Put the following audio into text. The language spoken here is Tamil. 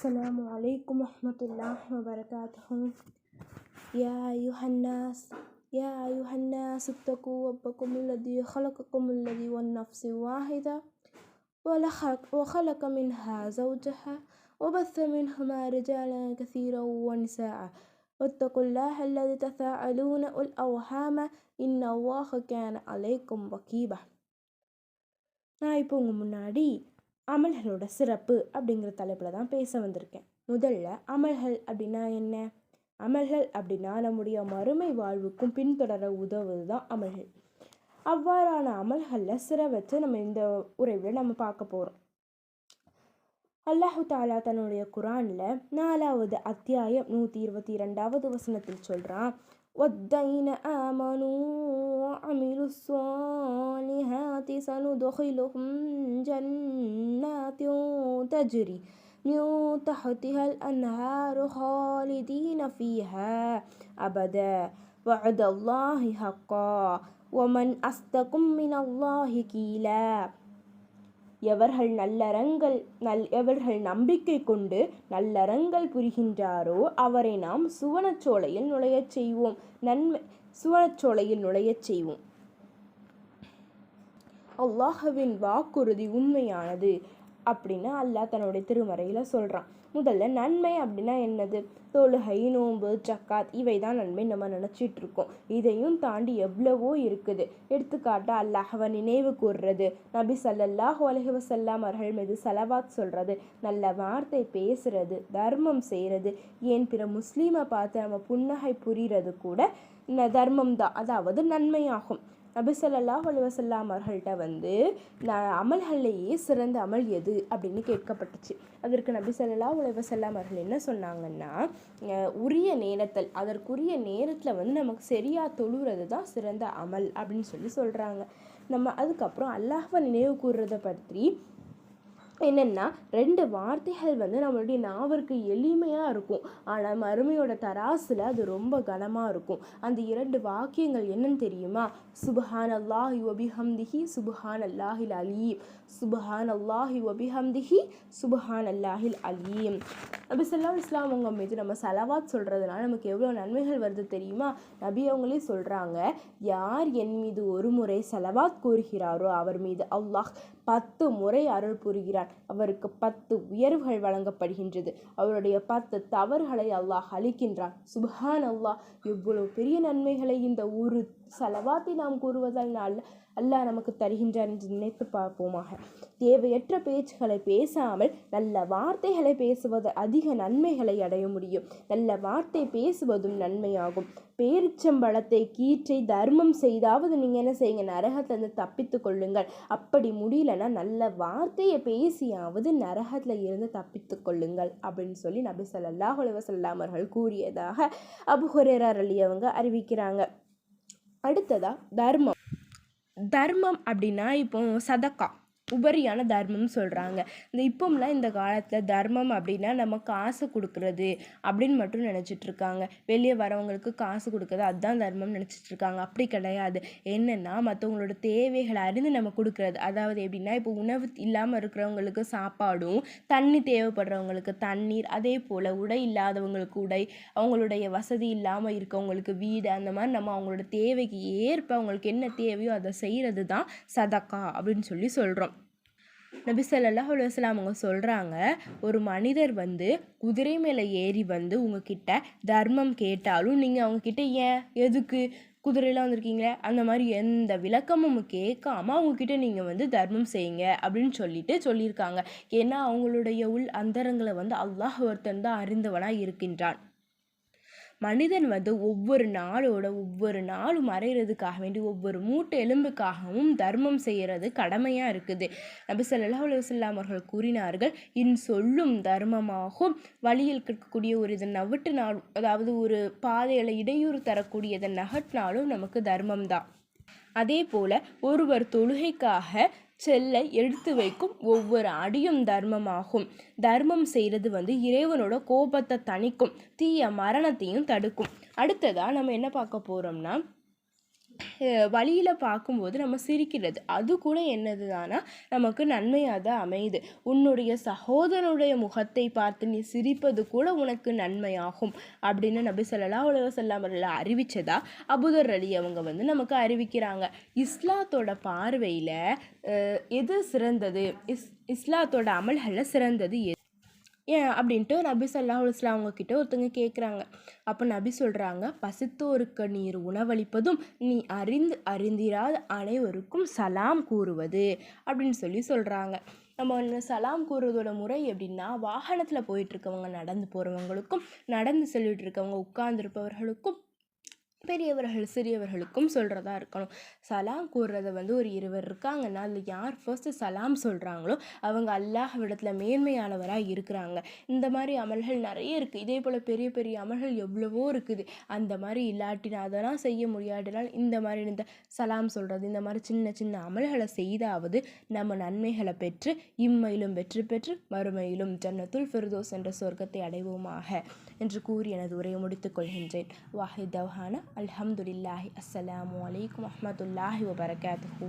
السلام عليكم ورحمة الله وبركاته. يا أيها الناس اتقوا ربكم الذي خلقكم الذي والنفس واحدة وخلق منها زوجها وبث منهما رجالا كثيرا ونساء واتقوا الله الذي تساءلون الأرحام إن الله كان عليكم رقيبا. நான் இப்போ உங்கள் முன்னாடி அமல்களோட சிறப்பு அப்படிங்கிற தலைப்பில் தான் பேச வந்திருக்கேன். முதல்ல அமல்கள் அப்படின்னா என்ன? அமல்கள் அப்படின்னா நம்முடைய மறுமை வாழ்வுக்கும் பின்தொடர உதவுவது தான் அமல்கள். அவ்வாறான அமல்களில் சிறவற்றை நம்ம இந்த உரைவில் நம்ம பார்க்க போகிறோம். அல்லாஹு தாலா தன்னுடைய குரானில் 4வது அத்தியாயம் 122வது வசனத்தில் சொல்கிறான், وَالَّذِينَ آمَنُوا وَعَمِلُوا الصَّالِحَاتِ سَنُدْخِلُهُمْ جَنَّاتٍ تَجْرِي مِنْ تَحْتِهَا الْأَنْهَارُ خَالِدِينَ فِيهَا أَبَدًا وَعْدَ اللَّهِ حَقًّا وَمَنْ أَصْدَقُ مِنَ اللَّهِ قِيلًا. எவர்கள் நம்பிக்கை கொண்டு நல்லறங்கள் புரிகின்றாரோ அவரை நாம் சுவனச்சோலையில் நுழையச் செய்வோம். அல்லாஹ்வின் வாக்குறுதி உண்மையானது அப்படின்னு அல்லாஹ் தன்னுடைய திருமறையில் சொல்கிறான். முதல்ல நன்மை அப்படின்னா என்னது? தொழுகை, நோன்பு, ஜக்காத் இவை தான் நன்மை நம்ம நினச்சிட்டு இருக்கோம். இதையும் தாண்டி எவ்வளவோ இருக்குது. எடுத்துக்காட்டா அல்லாஹ்வை நினைவு கூறுறது, நபி ஸல்லல்லாஹு அலைஹி வஸல்லம் அவர்கள் மீது ஸலவாத் சொல்கிறது, நல்ல வார்த்தை பேசுறது, தர்மம் செய்கிறது, ஏன் பிற முஸ்லீமை பார்த்து நம்ம புன்னகை புரிகிறது கூட தர்மம் தான், அதாவது நன்மையாகும். நபி ஸல்லல்லாஹு அலைஹி வஸல்லம் அவர்கள்ட்ட அமல்கள்லேயே சிறந்த அமல் எது அப்படின்னு கேட்கப்பட்டுச்சு. அதற்கு நபி ஸல்லல்லாஹு அலைஹி வஸல்லம் அவர்கள் என்ன சொன்னாங்கன்னா, உரிய நேரத்தில் அதற்குரிய நேரத்தில் நமக்கு சரியாக தொழுகிறது தான் சிறந்த அமல் அப்படின்னு சொல்கிறாங்க. நம்ம அதுக்கப்புறம் அல்லாஹ்வை நினைவு கூறுறதை பற்றி என்னென்னா, 2 வார்த்தைகள் நம்மளுடைய நாவிற்கு எளிமையாக இருக்கும், ஆனால் மறுமையோட தராசில் அது ரொம்ப கனமாக இருக்கும். அந்த 2 வாக்கியங்கள் என்னன்னு தெரியுமா? சுப்ஹானல்லாஹி வபிஹம்திஹி சுப்ஹானல்லாஹில் அலீம், சுப்ஹானல்லாஹி வபிஹம்திஹி சுப்ஹானல்லாஹில் அலீம். நபி ஸல்லல்லாஹு அலைஹி வஸல்லம் அவங்க மீது நம்ம ஸலவாத் சொல்கிறதுனால நமக்கு எவ்வளோ நன்மைகள் வருது தெரியுமா? நபி அவங்களே சொல்கிறாங்க, யார் என் மீது ஒரு முறை ஸலவாத் கூறுகிறாரோ அவர் மீது அல்லாஹ் 10 முறை அருள் புரிகிறார், அவருக்கு 10 உயர்வுகள் வழங்கப்படுகின்றது, அவருடைய 10 தவறுகளை அல்லாஹ் அளிக்கின்றான். சுப்ஹான் அல்லாஹ், எவ்வளவு பெரிய நன்மைகளை இந்த ஒரு ஸலவாத்தை நாம் கூறுவதால் அல்லாஹ் நமக்கு தருகின்றார் என்று நினைத்து பார்ப்போமாக. தேவையற்ற பேச்சுகளை பேசாமல் நல்ல வார்த்தைகளை பேசுவது அதிக நன்மைகளை அடைய முடியும். நல்ல வார்த்தை பேசுவதும் நன்மையாகும். பேரிச்சம்பழத்தை கீற்றை தர்மம் செய்தாவது நீங்கள் என்ன செய்யுங்க, நரகத்திலிருந்து தப்பித்து கொள்ளுங்கள். அப்படி முடியலன்னா நல்ல வார்த்தையை பேசியாவது நரகத்தில் இருந்து தப்பித்து கொள்ளுங்கள் அப்படின்னு நபி ஸல்லல்லாஹு அலைஹி வஸல்லம் அவர்கள் கூறியதாக அபூ ஹுரைரா ரலியல்லாஹு அவங்க அறிவிக்கிறாங்க. அடுத்ததா தர்மம் அப்படின்னா இப்போ சதக்கா உபரியான தர்மம் சொல்கிறாங்க. இப்போம்லாம் இந்த காலத்தில் தர்மம் அப்படின்னா நம்ம காசு கொடுக்குறது அப்படின்னு மட்டும் நினச்சிட்ருக்காங்க. வெளியே வரவங்களுக்கு காசு கொடுக்குறது அதுதான் தர்மம் நினச்சிட்ருக்காங்க. அப்படி கிடையாது. என்னென்னா மற்றவங்களோட தேவைகளை அறிந்து நம்ம கொடுக்குறது. அதாவது எப்படின்னா, இப்போ உணவு இல்லாமல் இருக்கிறவங்களுக்கு சாப்பாடும், தண்ணி தேவைப்படுறவங்களுக்கு தண்ணீர், அதே போல் உடை இல்லாதவங்களுக்கு உடை, அவங்களுடைய வசதி இல்லாமல் இருக்கவங்களுக்கு வீடு, அந்த மாதிரி நம்ம அவங்களோட தேவைக்கு ஏற்ப அவங்களுக்கு என்ன தேவையோ அதை செய்கிறது தான் சதக்கா அப்படின்னு சொல்கிறோம். நபி ஸல்லல்லாஹு அலைஹி வஸல்லம் அவங்க சொல்கிறாங்க, ஒரு மனிதர் குதிரை மேலே ஏறி உங்ககிட்ட தர்மம் கேட்டாலும் நீங்கள் அவங்கக்கிட்ட ஏன் எதுக்கு குதிரையெல்லாம் வந்திருக்கீங்களே அந்த மாதிரி எந்த விளக்கமும் கேட்காம அவங்கக்கிட்ட நீங்கள் தர்மம் செய்யுங்க அப்படின்னு சொல்லியிருக்காங்க. ஏன்னா அவங்களுடைய உள் அந்தரங்களை அல்லாஹ் ஒருத்தன் தான் அறிந்தவனாக இருக்கின்றான். மனிதன் ஒவ்வொரு நாளும் மறைகிறதுக்காக வேண்டி ஒவ்வொரு மூட்டை எலும்புக்காகவும் தர்மம் செய்கிறது கடமையாக இருக்குது. நபி ஸல்லல்லாஹு அலைஹி வஸல்லம் அவர்கள் கூறினார்கள், சொல்லும் தர்மமாகும், வழியில் இருக்கக்கூடிய ஒரு இதை நவிட்டினாலும், அதாவது ஒரு பாதையில் இடையூறு தரக்கூடியதை நகட்டினாலும் நமக்கு தர்மம் தான். அதே போல் ஒருவர் தொழுகைக்காக செல்ல எடுத்து வைக்கும் ஒவ்வொரு அடியும் தர்மமாகும். தர்மம் செய்கிறது இறைவனோட கோபத்தை தணிக்கும், தீய மரணத்தையும் தடுக்கும். அடுத்ததாக நம்ம என்ன பார்க்க போகிறோம்னா, வழியில் பார்க்கும்போது நம்ம சிரிக்கிறது அது கூட என்னது தானா நமக்கு நன்மையாக தான் அமையுது. உன்னுடைய சகோதரனுடைய முகத்தை பார்த்து நீ சிரிப்பது கூட உனக்கு நன்மையாகும் அப்படின்னு நபி ஸல்லல்லாஹு அலைஹி வஸல்லம் அறிவிச்சதா அபூதர் ரலி அவங்க நமக்கு அறிவிக்கிறாங்க. இஸ்லாத்தோட பார்வையில் எது சிறந்தது, இஸ்லாத்தோட அமல்களில் சிறந்தது எது ஏன் அப்படின்ட்டு நபி ஸல்லல்லாஹு அலைஹி வஸல்லம் அவங்க கிட்ட ஒருத்தங்க கேட்குறாங்க. அப்போ நபி சொல்கிறாங்க, பசித்தோருக்கு நீர் உணவளிப்பதும் நீ அறிந்திராத அனைவருக்கும் சலாம் கூறுவது அப்படின்னு சொல்கிறாங்க. நம்ம சலாம் கூறுறதோட முறை எப்படின்னா, வாகனத்தில் போயிட்டுருக்கவங்க, நடந்து போகிறவங்களுக்கும், நடந்து செல்லிட்டு இருக்கவங்க, உட்கார்ந்துருப்பவர்களுக்கும், பெரியவர்கள் சிறியவர்களுக்கும் சொல்கிறதா இருக்கணும். சலாம் கூறுறத ஒரு இருவர் இருக்காங்கன்னா அதில் யார் ஃபர்ஸ்ட்டு சலாம் சொல்கிறாங்களோ அவங்க அல்லாஹ்விடத்தில் மேன்மையானவராக இருக்கிறாங்க. இந்த மாதிரி அமல்கள் நிறைய இருக்குது. இதே போல் பெரிய பெரிய அமல்கள் எவ்வளவோ இருக்குது. அந்த மாதிரி இல்லாட்டினா அதெல்லாம் செய்ய முடியாட்டினால் இந்த மாதிரி இந்த சலாம் சொல்கிறது, இந்த மாதிரி சின்ன சின்ன அமல்களை செய்தாவது நம்ம நன்மைகளை பெற்று இம்மையிலும் வெற்றி பெற்று மறுமையிலும் ஜன்னத்துல் ஃபிர்தௌஸ் என்ற சொர்க்கத்தை அடைவோமாக என்று கூறி எனது உரையை முடித்துக் கொள்கின்றேன். வாஹித் தவ்ஹானா அல்ஹம்துலில்லாஹி. அஸ்ஸலாமு அலைக்கும் வரஹ்மத்துல்லாஹி வபரகாத்துஹு.